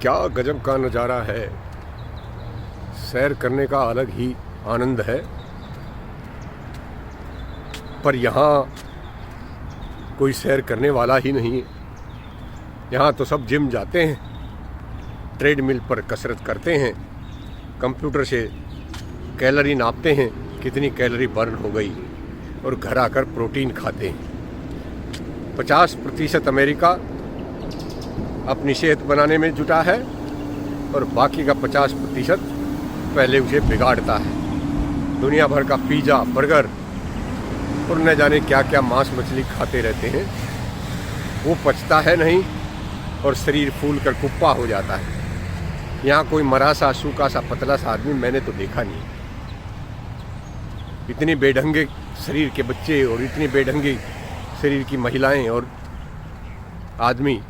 क्या गजब का नज़ारा है। सैर करने का अलग ही आनंद है, पर यहाँ कोई सैर करने वाला ही नहीं है। यहाँ तो सब जिम जाते हैं, ट्रेडमिल पर कसरत करते हैं, कंप्यूटर से कैलोरी नापते हैं कितनी कैलोरी बर्न हो गई और घर आकर प्रोटीन खाते हैं। 50% अमेरिका अपनी सेहत बनाने में जुटा है और बाकी का 50% पहले उसे बिगाड़ता है। दुनिया भर का पिज़्ज़ा, बर्गर और न जाने क्या क्या मांस मछली खाते रहते हैं। वो पचता है नहीं और शरीर फूल कर कुप्पा हो जाता है। यहाँ कोई मरा सा, सूखा सा, पतला सा आदमी मैंने तो देखा नहीं। इतने बेढंगे शरीर के बच्चे और इतनी बेढंगी शरीर की महिलाएं और आदमी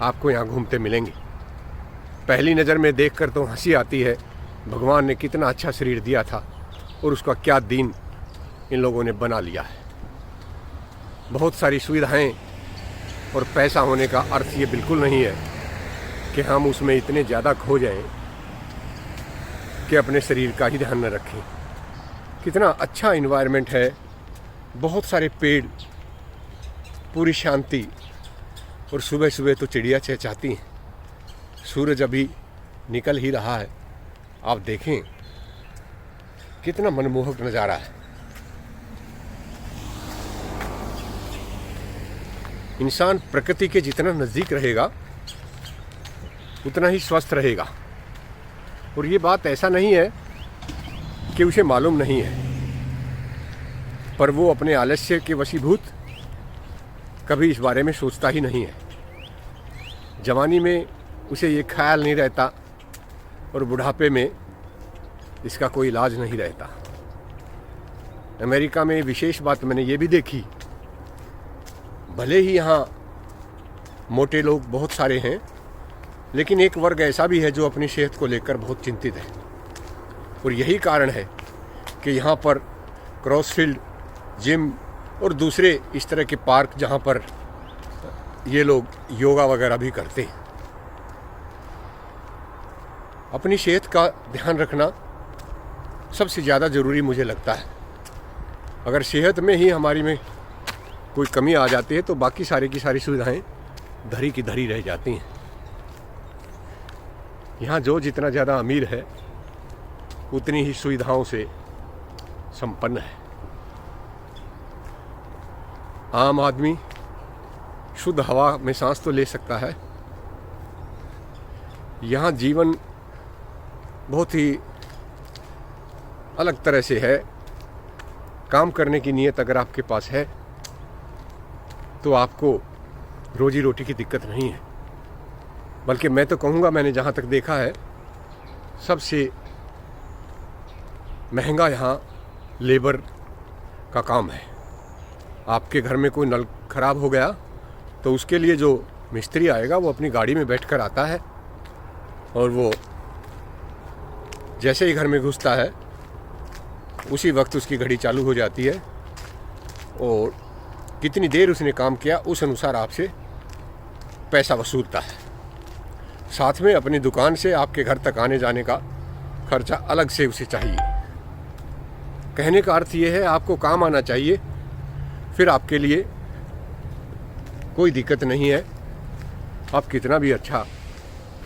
आपको यहाँ घूमते मिलेंगे। पहली नज़र में देखकर तो हंसी आती है, भगवान ने कितना अच्छा शरीर दिया था और उसका क्या दीन इन लोगों ने बना लिया है। बहुत सारी सुविधाएं और पैसा होने का अर्थ ये बिल्कुल नहीं है कि हम उसमें इतने ज़्यादा खो जाएं कि अपने शरीर का ही ध्यान न रखें। कितना अच्छा इन्वायरमेंट है, बहुत सारे पेड़, पूरी शांति, और सुबह सुबह तो चिड़िया चहचहाती हैं। सूरज अभी निकल ही रहा है, आप देखें कितना मनमोहक नज़ारा है। इंसान प्रकृति के जितना नज़दीक रहेगा उतना ही स्वस्थ रहेगा। और ये बात ऐसा नहीं है कि उसे मालूम नहीं है, पर वो अपने आलस्य के वशीभूत कभी इस बारे में सोचता ही नहीं है। जवानी में उसे ये ख्याल नहीं रहता और बुढ़ापे में इसका कोई इलाज नहीं रहता। अमेरिका में विशेष बात मैंने ये भी देखी, भले ही यहाँ मोटे लोग बहुत सारे हैं, लेकिन एक वर्ग ऐसा भी है जो अपनी सेहत को लेकर बहुत चिंतित है। और यही कारण है कि यहाँ पर क्रॉसफील्ड, जिम और दूसरे इस तरह के पार्क जहाँ पर ये लोग योगा वगैरह भी करते हैं। अपनी सेहत का ध्यान रखना सबसे ज़्यादा ज़रूरी मुझे लगता है। अगर सेहत में ही हमारी में कोई कमी आ जाती है तो बाकी सारी की सारी सुविधाएं धरी की धरी रह जाती हैं। यहाँ जो जितना ज़्यादा अमीर है उतनी ही सुविधाओं से संपन्न है। आम आदमी शुद्ध हवा में सांस तो ले सकता है। यहाँ जीवन बहुत ही अलग तरह से है। काम करने की नीयत अगर आपके पास है तो आपको रोजी रोटी की दिक्कत नहीं है। बल्कि मैं तो कहूँगा, मैंने जहाँ तक देखा है, सबसे महंगा यहाँ लेबर का काम है। आपके घर में कोई नल खराब हो गया तो उसके लिए जो मिस्त्री आएगा वो अपनी गाड़ी में बैठकर आता है और वो जैसे ही घर में घुसता है उसी वक्त उसकी घड़ी चालू हो जाती है और कितनी देर उसने काम किया उस अनुसार आपसे पैसा वसूलता है। साथ में अपनी दुकान से आपके घर तक आने जाने का खर्चा अलग से उसे चाहिए। कहने का अर्थ ये है, आपको काम आना चाहिए, फिर आपके लिए कोई दिक्कत नहीं है। आप कितना भी अच्छा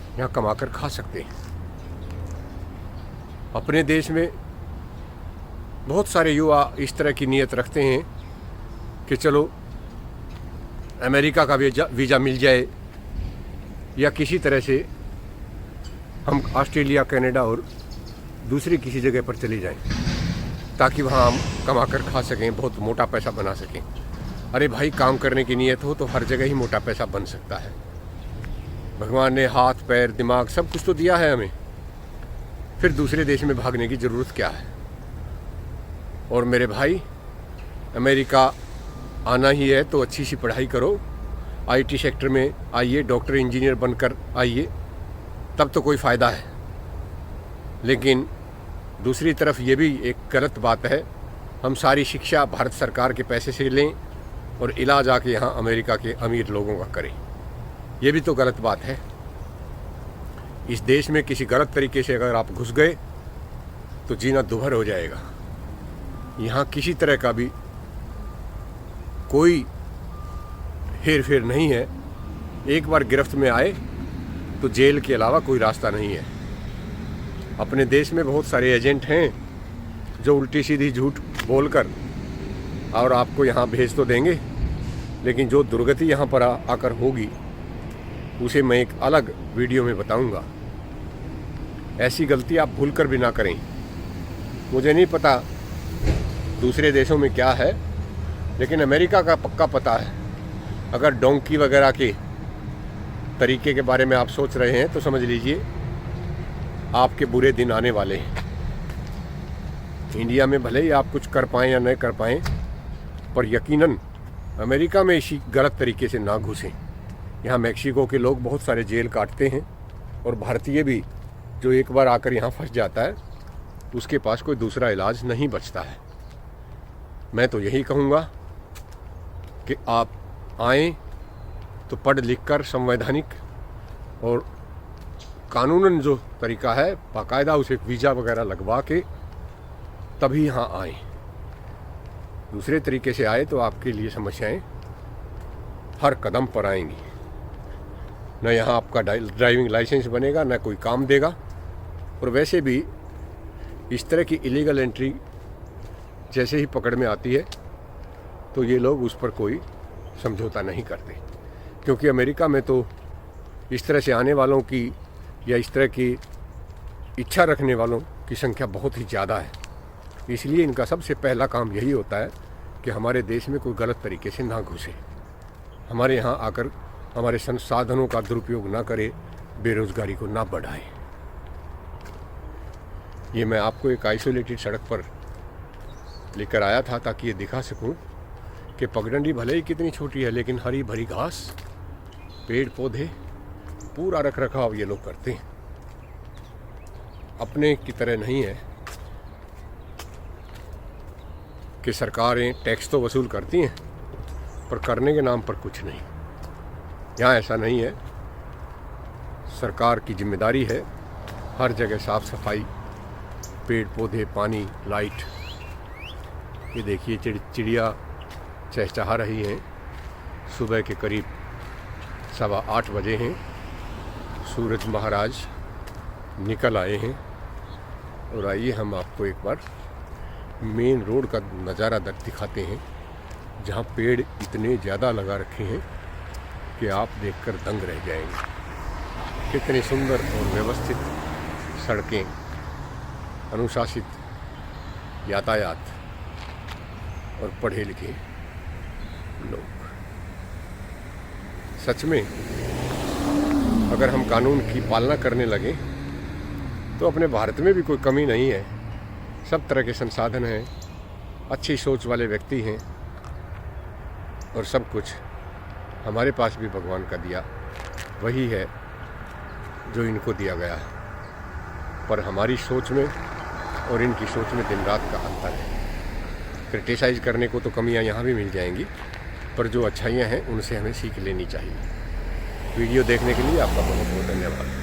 यहाँ कमाकर खा सकते हैं। अपने देश में बहुत सारे युवा इस तरह की नीयत रखते हैं कि चलो अमेरिका का वीज़ा मिल जाए या किसी तरह से हम ऑस्ट्रेलिया, कनाडा और दूसरी किसी जगह पर चले जाएं ताकि वहाँ हम कमा कर खा सकें, बहुत मोटा पैसा बना सकें। अरे भाई, काम करने की नीयत हो तो हर जगह ही मोटा पैसा बन सकता है। भगवान ने हाथ, पैर, दिमाग सब कुछ तो दिया है हमें, फिर दूसरे देश में भागने की ज़रूरत क्या है। और मेरे भाई, अमेरिका आना ही है तो अच्छी सी पढ़ाई करो, आईटी सेक्टर में आइए, डॉक्टर इंजीनियर बनकर आइए, तब तो कोई फ़ायदा है। लेकिन दूसरी तरफ ये भी एक गलत बात है, हम सारी शिक्षा भारत सरकार के पैसे से लें और इलाज आके यहाँ अमेरिका के अमीर लोगों का करें। ये भी तो गलत बात है। इस देश में किसी गलत तरीके से अगर आप घुस गए तो जीना दुभर हो जाएगा। यहाँ किसी तरह का भी कोई हेर फेर नहीं है। एक बार गिरफ्त में आए तो जेल के अलावा कोई रास्ता नहीं है। अपने देश में बहुत सारे एजेंट हैं जो उल्टी सीधी झूठ बोलकर और आपको यहाँ भेज तो देंगे, लेकिन जो दुर्गति यहाँ पर आकर होगी उसे मैं एक अलग वीडियो में बताऊंगा। ऐसी गलती आप भूल कर भी ना करें। मुझे नहीं पता दूसरे देशों में क्या है, लेकिन अमेरिका का पक्का पता है। अगर डोंकी वगैरह के तरीके के बारे में आप सोच रहे हैं तो समझ लीजिए आपके बुरे दिन आने वाले हैं। इंडिया में भले ही आप कुछ कर पाएँ या नहीं कर पाएँ, पर यकीनन अमेरिका में इसी गलत तरीके से ना घुसें। यहाँ मैक्सिको के लोग बहुत सारे जेल काटते हैं और भारतीय भी जो एक बार आकर यहाँ फंस जाता है उसके पास कोई दूसरा इलाज नहीं बचता है। मैं तो यही कहूँगा कि आप आएँ तो पढ़ लिख कर संवैधानिक और कानूनन जो तरीका है बाकायदा उसे वीज़ा वगैरह लगवा के तभी यहाँ आएँ। दूसरे तरीके से आए तो आपके लिए समस्याएं हर कदम पर आएंगी। न यहाँ आपका ड्राइविंग लाइसेंस बनेगा, न कोई काम देगा। और वैसे भी इस तरह की इलीगल एंट्री जैसे ही पकड़ में आती है तो ये लोग उस पर कोई समझौता नहीं करते, क्योंकि अमेरिका में तो इस तरह से आने वालों की या इस तरह की इच्छा रखने वालों की संख्या बहुत ही ज़्यादा है। इसलिए इनका सबसे पहला काम यही होता है कि हमारे देश में कोई गलत तरीके से ना घुसे, हमारे यहाँ आकर हमारे संसाधनों का दुरुपयोग ना करे, बेरोजगारी को ना बढ़ाए। ये मैं आपको एक आइसोलेटेड सड़क पर लेकर आया था ताकि ये दिखा सकूं कि पगडंडी भले ही कितनी छोटी है, लेकिन हरी भरी घास, पेड़ पौधे, पूरा रख रखाव ये लोग करते हैं। अपने की तरह नहीं है कि सरकारें टैक्स तो वसूल करती हैं पर करने के नाम पर कुछ नहीं। यहाँ ऐसा नहीं है। सरकार की जिम्मेदारी है हर जगह साफ सफाई, पेड़ पौधे, पानी, लाइट। ये देखिए चिड़िया चहचहा रही हैं। सुबह के करीब 7:15 बजे हैं। सूरज महाराज निकल आए हैं। और आइए हम आपको एक बार मेन रोड का नज़ारा दिखाते हैं, जहाँ पेड़ इतने ज़्यादा लगा रखे हैं कि आप देखकर दंग रह जाएंगे। कितनी सुंदर और व्यवस्थित सड़कें, अनुशासित यातायात और पढ़े लिखे लोग। सच में अगर हम कानून की पालना करने लगे तो अपने भारत में भी कोई कमी नहीं है। सब तरह के संसाधन हैं, अच्छी सोच वाले व्यक्ति हैं और सब कुछ हमारे पास भी भगवान का दिया वही है जो इनको दिया गया है। पर हमारी सोच में और इनकी सोच में दिन रात का अंतर है। क्रिटिसाइज़ करने को तो कमियां यहाँ भी मिल जाएंगी, पर जो अच्छाइयाँ हैं उनसे हमें सीख लेनी चाहिए। वीडियो देखने के लिए आपका बहुत बहुत धन्यवाद।